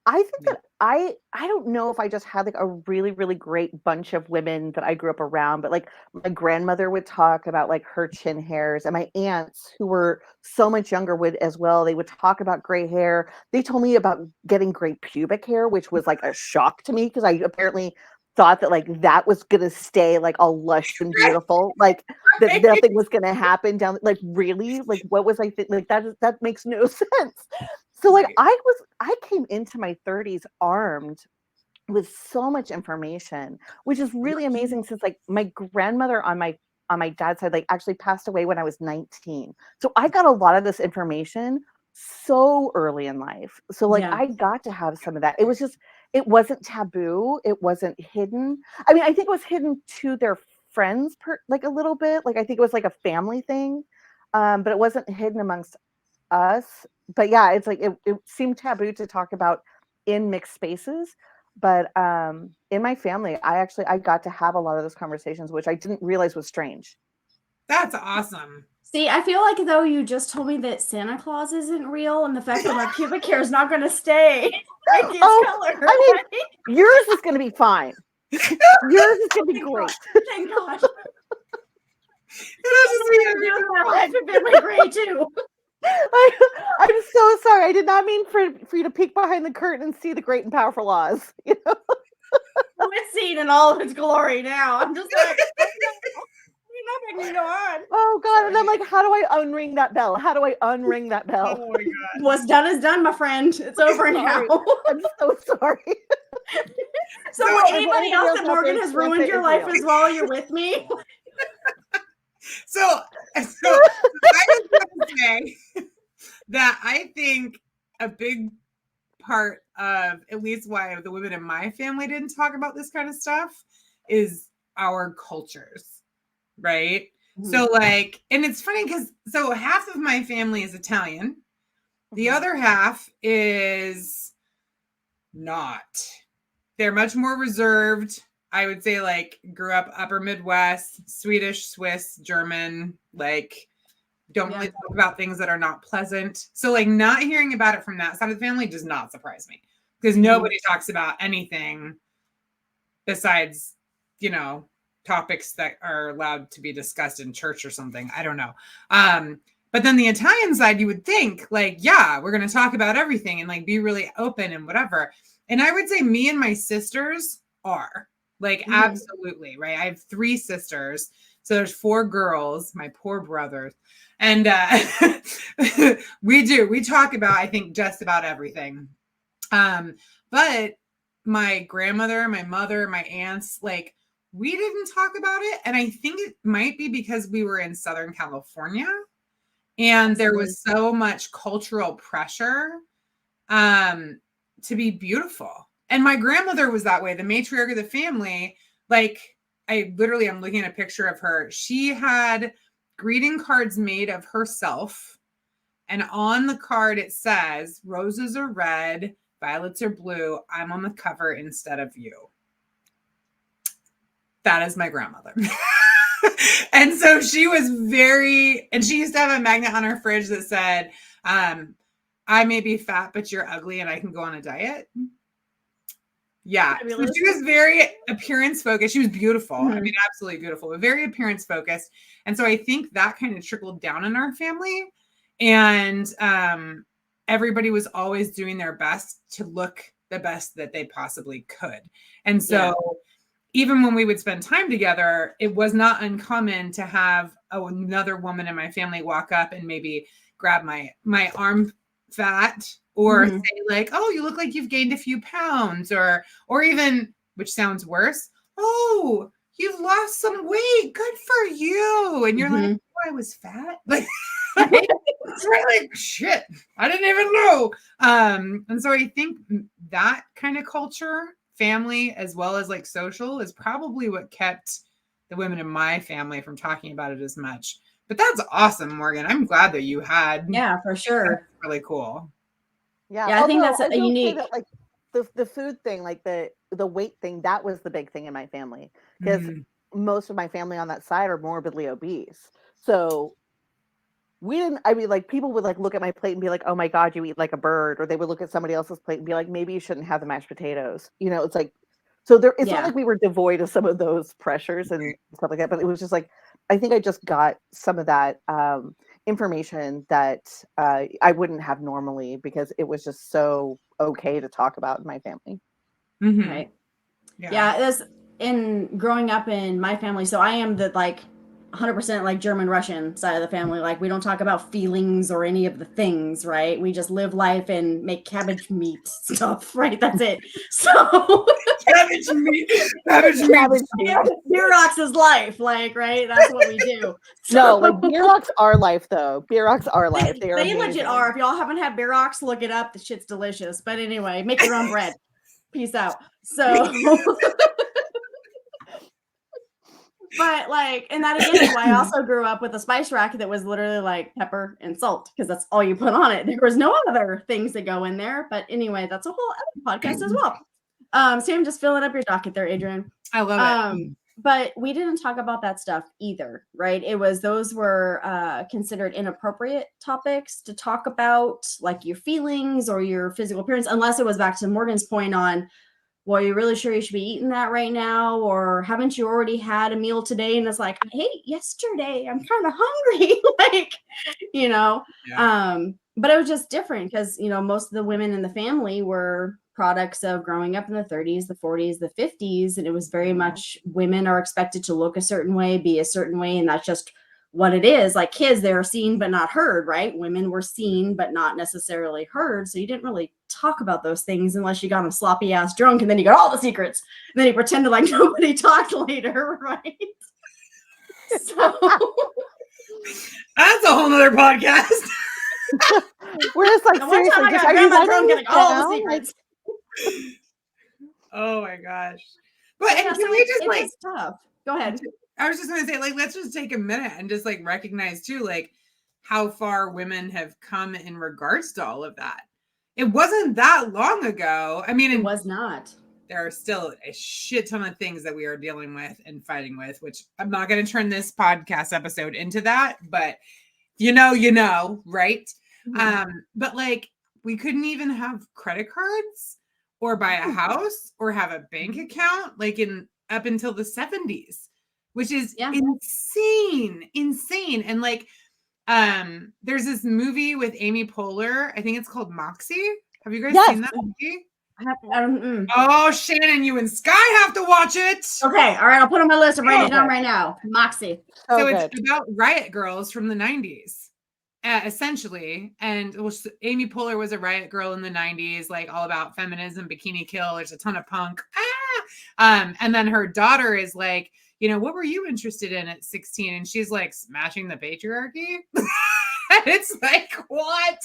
I think that I don't know if I just had like a really, really great bunch of women that I grew up around, but like my grandmother would talk about like her chin hairs, and my aunts who were so much younger would as well. They would talk about gray hair. They told me about getting gray pubic hair, which was like a shock to me because I apparently thought that like that was gonna stay like all lush and beautiful, like that nothing was gonna happen down. Like really, like what was I thinking? Like that makes no sense. So like I came into my 30s armed with so much information, which is really amazing since like my grandmother on my dad's side like actually passed away when I was 19. So I got a lot of this information so early in life. So like I got to have some of that. It wasn't taboo. It wasn't hidden. I mean, I think it was hidden to their friends like a little bit. Like I think it was like a family thing. But it wasn't hidden amongst us. But yeah, it's like it seemed taboo to talk about in mixed spaces. But in my family, I got to have a lot of those conversations, which I didn't realize was strange. That's awesome. See, I feel like though you just told me that Santa Claus isn't real, and the fact that my pubic hair is not going to stay like its color. I mean, yours is going to be fine. Yours is going to be great. Thank God. Life had been like gray too. I'm so sorry. I did not mean for you to peek behind the curtain and see the great and powerful Oz. You know, it's seen in all of its glory now. I'm just like, nothing can go on. Oh God! And I'm like, how do I unring that bell? How do I unring that bell? Oh my God! What's done is done, my friend. It's over now. I'm so sorry. So anybody else at Morgan has ruined your life as well? You're with me. a big part of at least why the women in my family didn't talk about this kind of stuff is our cultures, right? Mm-hmm. So like, and it's funny because so half of my family is Italian. The mm-hmm. other half is not. They're much more reserved. I would say like grew up upper Midwest, Swedish, Swiss, German, like don't really talk about things that are not pleasant. So like not hearing about it from that side of the family does not surprise me because nobody talks about anything besides, you know, topics that are allowed to be discussed in church or something. I don't know. But then the Italian side, you would think like, yeah, we're going to talk about everything and like be really open and whatever. And I would say me and my sisters are like, absolutely. Right. I have 3 sisters. So there's 4 girls, my poor brothers. And we talk about, I think, just about everything. But my grandmother, my mother, my aunts, like we didn't talk about it. And I think it might be because we were in Southern California and there was so much cultural pressure to be beautiful. And my grandmother was that way. The matriarch of the family, like I'm looking at a picture of her. She had greeting cards made of herself. And on the card, it says, roses are red, violets are blue. I'm on the cover instead of you. That is my grandmother. And so she was and she used to have a magnet on her fridge that said, I may be fat, but you're ugly and I can go on a diet. Yeah. So she was very appearance focused. She was beautiful. Mm-hmm. I mean, absolutely beautiful, but very appearance focused. And so I think that kind of trickled down in our family. And everybody was always doing their best to look the best that they possibly could. And so even when we would spend time together, it was not uncommon to have another woman in my family walk up and maybe grab my arm fat or say like, oh, you look like you've gained a few pounds or even, which sounds worse, oh, you've lost some weight. Good for you. And you're like, oh, I was fat. Like, it's really like, shit, I didn't even know. And so I think that kind of culture, family, as well as like social, is probably what kept the women in my family from talking about it as much. But that's awesome, Morgan. I'm glad that you had. Yeah, for sure. That's really cool. Yeah, I think that's a unique. That, like the food thing, like the weight thing, that was the big thing in my family because most of my family on that side are morbidly obese. So we didn't. I mean, like people would like look at my plate and be like, "Oh my God, you eat like a bird," or they would look at somebody else's plate and be like, "Maybe you shouldn't have the mashed potatoes." You know, it's like so there. It's not like we were devoid of some of those pressures and stuff like that, but it was just like I think I just got some of that information that I wouldn't have normally because it was just so okay to talk about in my family. Mm-hmm. Right. Yeah. This in growing up in my family. So I am the like 100% like German Russian side of the family. Like we don't talk about feelings or any of the things, right? We just live life and make cabbage meat stuff, right? That's it. So cabbage meat. Beer rocks is life, like, right? That's what we do. So, no, like beer rocks are life though. Beer rocks are life. They legit are. If y'all haven't had beer rocks, look it up. The shit's delicious. But anyway, make your own bread. Peace out. So but like, and that again is why I also grew up with a spice rack that was literally like pepper and salt because that's all you put on it. There was no other things that go in there. But anyway, that's a whole other podcast as well. So I'm just filling up your docket there, Adrian. I love it. But we didn't talk about that stuff either, right? Those were considered inappropriate topics to talk about, like your feelings or your physical appearance, unless it was back to Morgan's point on, well, you're really sure you should be eating that right now? Or haven't you already had a meal today? And it's like, I ate yesterday. I'm kind of hungry. Like, you know, but it was just different because, you know, most of the women in the family were products of growing up in the 30s, the 40s, the 50s. And it was very much women are expected to look a certain way, be a certain way. And that's just what it is. Like kids, they were seen but not heard, right? Women were seen but not necessarily heard. So you didn't really talk about those things unless you got them sloppy ass drunk and then you got all the secrets. And then you pretended like nobody talked later, right? So that's a whole nother podcast. Whereas, like, one seriously, time I just, got are you grandma drunk writing getting this all the down? Like, secrets. Oh my gosh. But Yeah, and so can we just like it's tough. Go ahead. I was just gonna say, like, let's just take a minute and just like recognize too, like how far women have come in regards to all of that. It wasn't that long ago. I mean, It was not. there are still a shit ton of things that we are dealing with and fighting with, which I'm not going to turn this podcast episode into that, but you know, right? Mm-hmm. But like we couldn't even have credit cards or buy a house or have a bank account like in up until the 70s, which is insane. And like there's this movie with Amy Poehler. I think it's called Moxie. Have you guys seen that movie? Oh, Shannon, you and Sky have to watch it. Okay, all right, I'll put on my list and write it down right now. Moxie. So it's about riot girls from the 90s, essentially. And Amy Poehler was a riot girl in the 90s, like all about feminism, bikini kill. There's a ton of punk. And then her daughter is like, what were you interested in at 16? And she's like, smashing the patriarchy. It's like, what?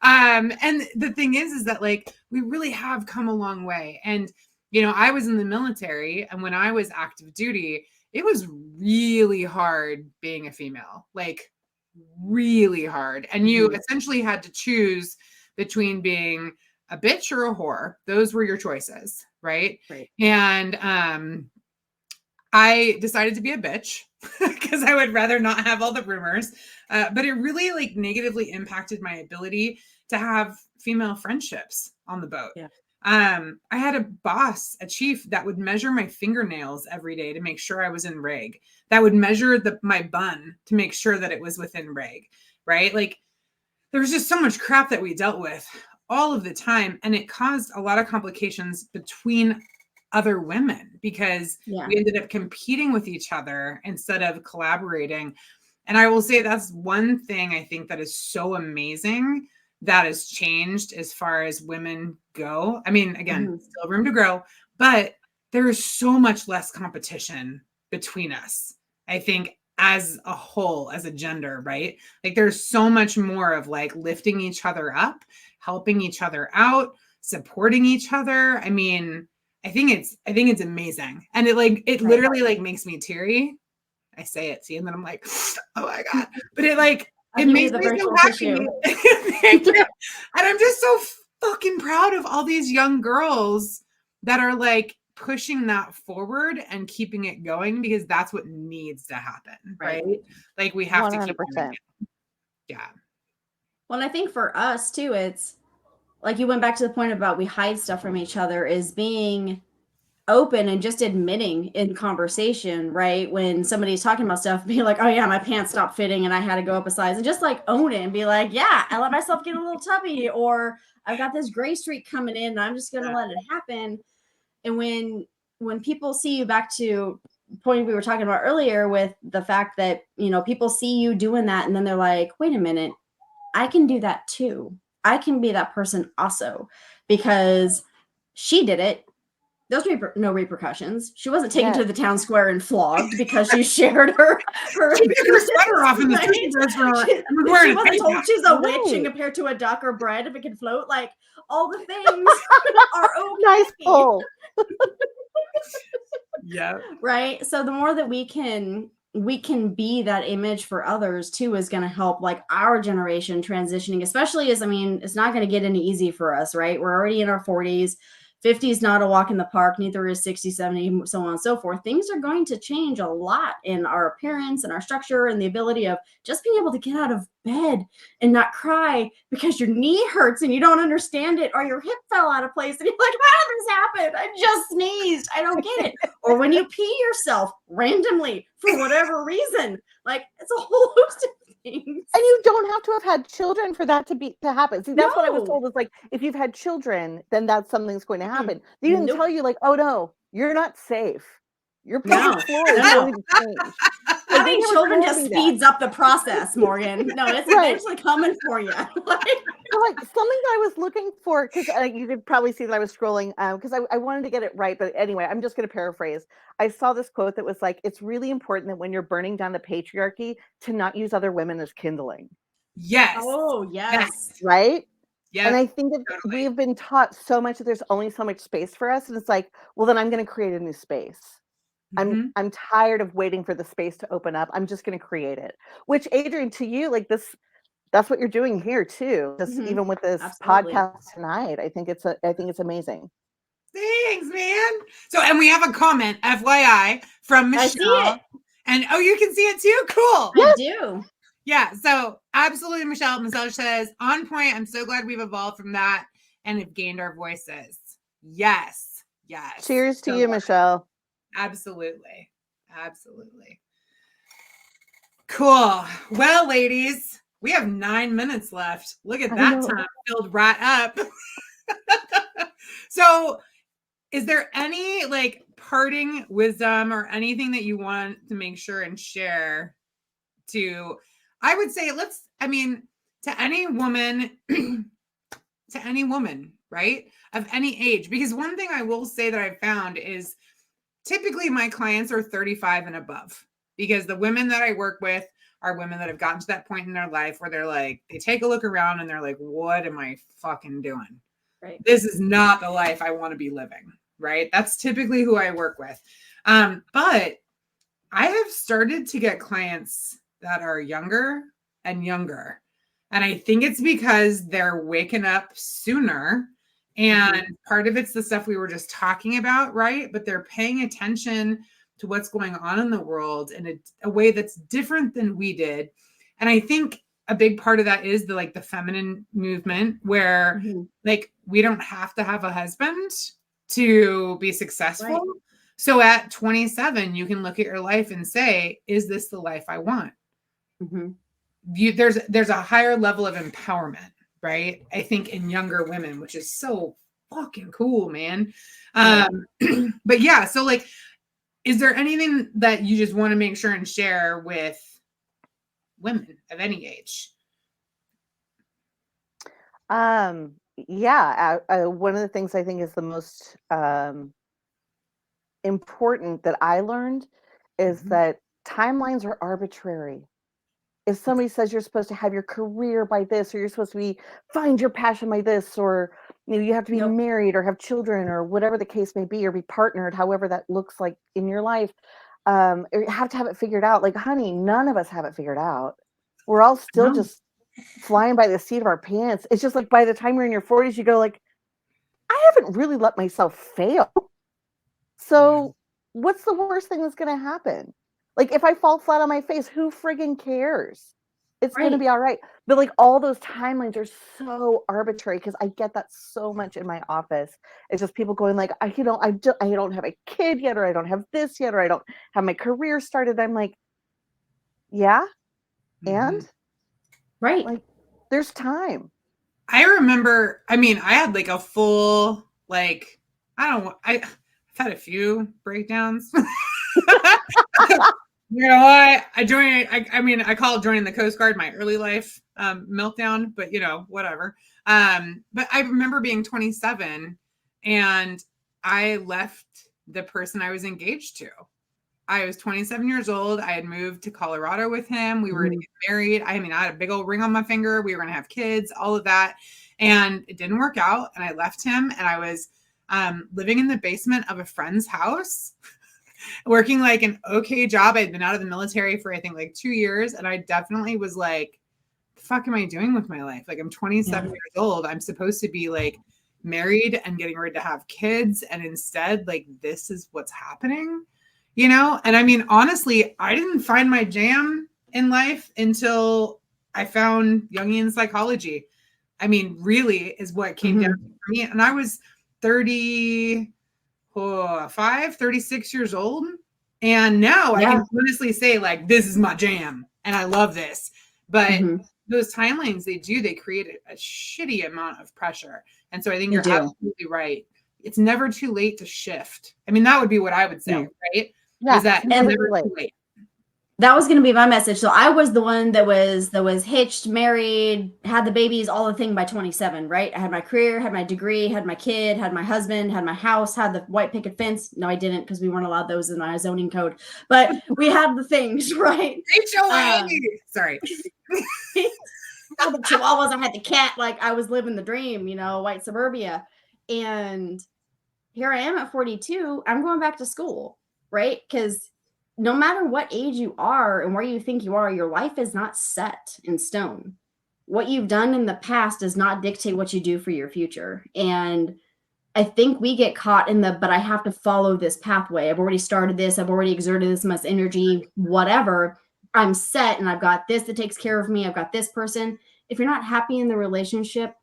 And the thing is that like, we really have come a long way. And, I was in the military, and when I was active duty, it was really hard being a female, like really hard. And you essentially had to choose between being a bitch or a whore. Those were your choices. Right. And, I decided to be a bitch because I would rather not have all the rumors. But it really like negatively impacted my ability to have female friendships on the boat. Yeah. I had a boss, a chief, that would measure my fingernails every day to make sure I was in reg. That would measure my bun to make sure that it was within reg. Right. Like there was just so much crap that we dealt with all of the time. And it caused a lot of complications between other women because we ended up competing with each other instead of collaborating. And I will say that's one thing I think that is so amazing that has changed as far as women go. I mean, again, still room to grow, but there is so much less competition between us, I think, as a whole, as a gender, right? Like there's so much more of like lifting each other up, helping each other out, supporting each other. I mean, I think it's amazing. And it literally like makes me teary. I say it, see, and then I'm like, oh my God. But it makes me so happy. Thank you. And I'm just so fucking proud of all these young girls that are like pushing that forward and keeping it going because that's what needs to happen. Right. Like we have 100%. To keep doing it. Yeah. Well, I think for us too, it's like you went back to the point about we hide stuff from each other is being open and just admitting in conversation, right? When somebody's talking about stuff, being like, oh yeah, my pants stopped fitting and I had to go up a size, and just like own it and be like, yeah, I let myself get a little tubby, or I've got this gray streak coming in and I'm just going to let it happen. And when people see you, back to the point we were talking about earlier with the fact that, people see you doing that and then they're like, wait a minute, I can do that too. I can be that person also, because she did it. There's no repercussions. She wasn't taken to the town square and flogged because she shared her she took her sweater off in the street. She wasn't told she's a witch and compared to a duck or bread if it can float. Like all the things are okay. Nice pull. Yeah. Right. So the more that we can be that image for others too is going to help like our generation transitioning, especially as, it's not going to get any easy for us, right? We're already in our 40s. 50 is not a walk in the park, neither is 60, 70, so on and so forth. Things are going to change a lot in our appearance and our structure and the ability of just being able to get out of bed and not cry because your knee hurts and you don't understand it, or your hip fell out of place and you're like, how did this happen? I just sneezed. I don't get it. Or when you pee yourself randomly for whatever reason, like it's a whole host of things. And you don't have to have had children for that to happen. See, that's what I was told, is like, if you've had children, then that's something's going to happen. They didn't tell you like, oh no, you're not safe. Your pelvic floor is going to change. Having children just speeds up the process, Morgan. No, it's eventually coming for you. So like something that I was looking for, because you could probably see that I was scrolling, because I wanted to get it right. But anyway, I'm just going to paraphrase. I saw this quote that was like, it's really important that when you're burning down the patriarchy to not use other women as kindling. Yes. Oh, yes. Right? Yeah. And I think that totally. we've been taught so much that there's only so much space for us. And it's like, well, then I'm going to create a new space. Mhm. I'm tired of waiting for the space to open up. I'm just going to create it. Which, Adrian, to you, like this, that's what you're doing here too. Just even with this Absolutely. podcast tonight, I think it's amazing. Thanks, man. So, and we have a comment, FYI, from Michelle. I see it. And oh, you can see it too. Cool. I do. Yeah. So, absolutely, Michelle. Michelle says, on point. I'm so glad we've evolved from that and have gained our voices. Yes. Yes. Cheers to you, Michelle. Absolutely. Absolutely. Cool. Well, ladies, we have 9 minutes left. Look at that time filled right up. So, is there any like parting wisdom or anything that you want to make sure and share to, I would say, to any woman, right? Of any age. Because one thing I will say that I've found is typically my clients are 35 and above, because the women that I work with are women that have gotten to that point in their life where they're like, they take a look around and they're like, what am I fucking doing? Right. This is not the life I want to be living. Right. That's typically who I work with. But I have started to get clients that are younger and younger. And I think it's because they're waking up sooner. And part of it's the stuff we were just talking about, right? But they're paying attention to what's going on in the world in a way that's different than we did. And I think a big part of that is the feminine movement where like, we don't have to have a husband to be successful. Right. So at 27, you can look at your life and say, is this the life I want? There's a higher level of empowerment, right? I think in younger women, which is so fucking cool, man. But yeah, so like, is there anything that you just want to make sure and share with women of any age? Yeah, one of the things I think is the most important that I learned is that timelines are arbitrary. If somebody says you're supposed to have your career by this, or you're supposed to find your passion by this, or you have to be married or have children or whatever the case may be, or be partnered, however that looks like in your life, or you have to have it figured out. Like, honey, none of us have it figured out. We're all still just flying by the seat of our pants. It's just like by the time you're in your 40s, you go like, I haven't really let myself fail. So what's the worst thing that's going to happen? Like, if I fall flat on my face, who friggin' cares? It's going to be all right. But like, all those timelines are so arbitrary, because I get that so much in my office. It's just people going like, I don't have a kid yet, or I don't have this yet, or I don't have my career started. I'm like, yeah. And like, there's time. I remember, I had like a full, like, I've had a few breakdowns. You know what? I call it joining the Coast Guard my early life meltdown, but whatever. But I remember being 27 and I left the person I was engaged to. I was 27 years old. I had moved to Colorado with him. We were going to get married. I had a big old ring on my finger. We were going to have kids, all of that. And it didn't work out. And I left him, and I was living in the basement of a friend's house, working like an okay job. I'd been out of the military for, I think, like 2 years. And I definitely was like, the fuck am I doing with my life? Like, I'm 27 years old. I'm supposed to be like married and getting ready to have kids. And instead, like, this is what's happening. And honestly, I didn't find my jam in life until I found Jungian psychology. Really is what came down for me. And I was 36 years old. And now I can honestly say, like, this is my jam and I love this. But those timelines, they create a shitty amount of pressure. And so I think you're absolutely right. It's never too late to shift. That would be what I would say, right? Yeah, is that never too late. That was going to be my message. So I was the one that was hitched, married, had the babies, all the thing by 27, right? I had my career, had my degree, had my kid, had my husband, had my house, had the white picket fence. No, I didn't, because we weren't allowed those in my zoning code. But we had the things, right? HOA. Sorry. all the chihuahuas. I had the cat. Like I was living the dream, white suburbia. And here I am at 42. I'm going back to school, right? Because no matter what age you are and where you think you are, your life is not set in stone. What you've done in the past does not dictate what you do for your future. And I think we get caught in but I have to follow this pathway. I've already started this. I've already exerted this much energy, whatever. I'm set and I've got this that takes care of me. I've got this person. If you're not happy in the relationship,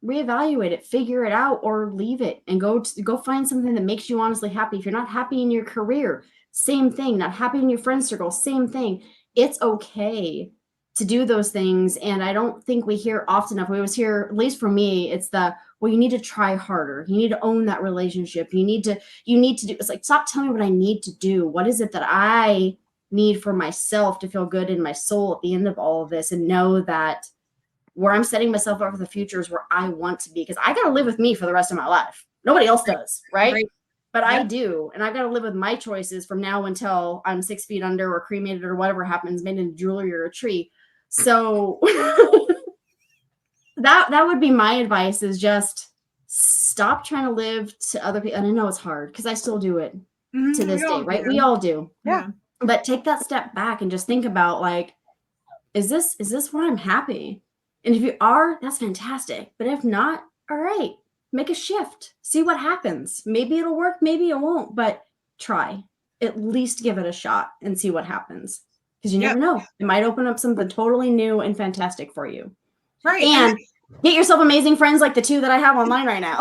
reevaluate it, figure it out, or leave it and go find something that makes you honestly happy. If you're not happy in your career, same thing. Not happy in your friend circle, same thing. It's okay to do those things. And I don't think we hear often enough. We always hear, at least for me, it's well, you need to try harder. You need to own that relationship. You need to do, it's like, stop telling me what I need to do. What is it that I need for myself to feel good in my soul at the end of all of this, and know that where I'm setting myself up for the future is where I want to be. Because I got to live with me for the rest of my life. Nobody else does. Right. But I do. And I've got to live with my choices from now until I'm 6 feet under or cremated or whatever happens, made into jewelry or a tree. So that would be my advice, is just stop trying to live to other people. And I know it's hard because I still do it to this day, right? We all do. Yeah. But take that step back and just think about, like, is this where I'm happy? And if you are, that's fantastic. But if not, all right, make a shift. See what happens. Maybe it'll work, maybe it won't, but try. At least give it a shot and see what happens. Because you never know. It might open up something totally new and fantastic for you. Right. And get yourself amazing friends like the 2 that I have online right now.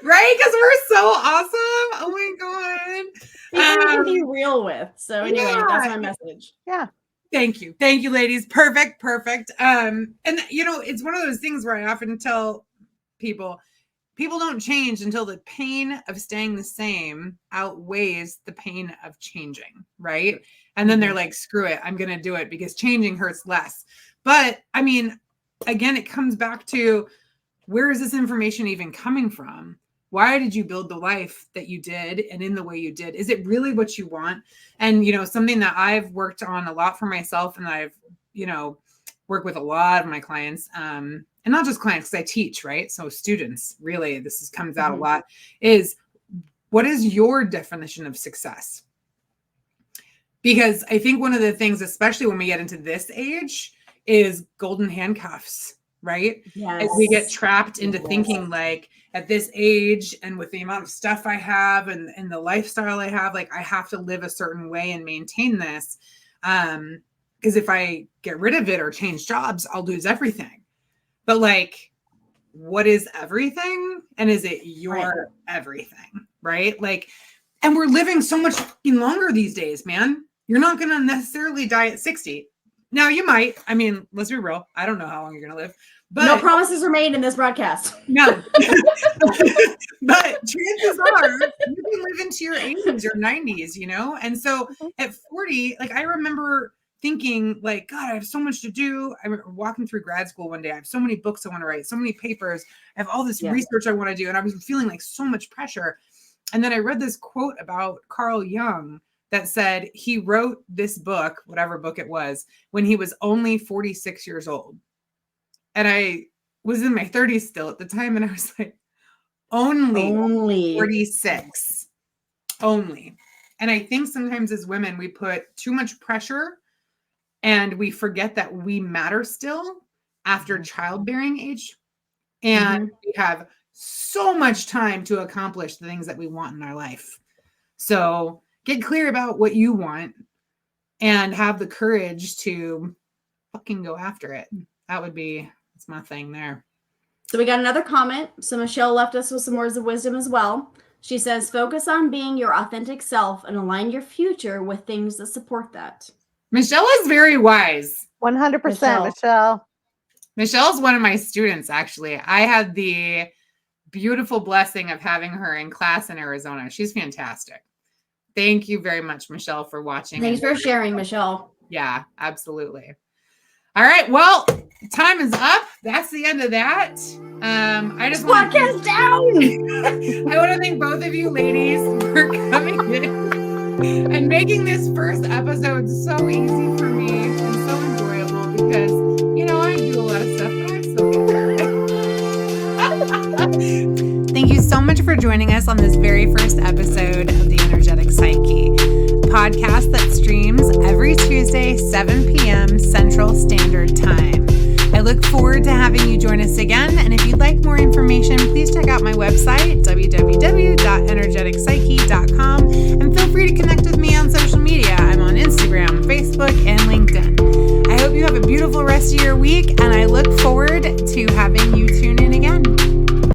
Right? Because we're so awesome. Oh my God. People you can be real with. So anyway, that's my message. Yeah. Thank you. Thank you, ladies. Perfect. And it's one of those things where I often tell people don't change until the pain of staying the same outweighs the pain of changing. Right. And then they're like, screw it, I'm going to do it because changing hurts less. But I mean, again, it comes back to, where is this information even coming from? Why did you build the life that you did and in the way you did? Is it really what you want? And, something that I've worked on a lot for myself, and I've, worked with a lot of my clients, and not just clients, because I teach, right? So students, really, comes out a lot, is what is your definition of success? Because I think one of the things, especially when we get into this age, is golden handcuffs, right? Yes. As we get trapped into thinking, like, at this age and with the amount of stuff I have and the lifestyle I have, like, I have to live a certain way and maintain this. Because if I get rid of it or change jobs, I'll lose everything. But, like, what is everything? And is it your everything? Right? Like, and we're living so much fucking longer these days, man. You're not going to necessarily die at 60. Now, you might. I mean, let's be real. I don't know how long you're going to live. But no promises are made in this broadcast. No. But chances are you can live into your 80s or 90s, And so at 40, like, I remember thinking, like, God, I have so much to do. I remember walking through grad school one day. I have so many books I want to write, so many papers. I have all this research I want to do. And I was feeling like so much pressure. And then I read this quote about Carl Jung that said he wrote this book, whatever book it was, when he was only 46 years old. And I was in my 30s still at the time. And I was like, only 46. Only. And I think sometimes as women, we put too much pressure and we forget that we matter still after childbearing age. And we have so much time to accomplish the things that we want in our life. So get clear about what you want and have the courage to fucking go after it. That's my thing there. So we got another comment. So Michelle left us with some words of wisdom as well. She says, focus on being your authentic self and align your future with things that support that. Michelle is very wise. 100%, Michelle. Michelle's one of my students, actually. I had the beautiful blessing of having her in class in Arizona. She's fantastic. Thank you very much, Michelle, for watching. Thanks for sharing, Michelle. Yeah, absolutely. All right. Well, time is up. That's the end of that. I just want podcast down. I want to thank both of you ladies for coming in and making this first episode so easy for me and so enjoyable because, for joining us on this very first episode of the Energetic Psyche, a podcast that streams every Tuesday, 7 p.m. Central Standard Time. I look forward to having you join us again, and if you'd like more information, please check out my website, www.energeticpsyche.com, and feel free to connect with me on social media. I'm on Instagram, Facebook, and LinkedIn. I hope you have a beautiful rest of your week, and I look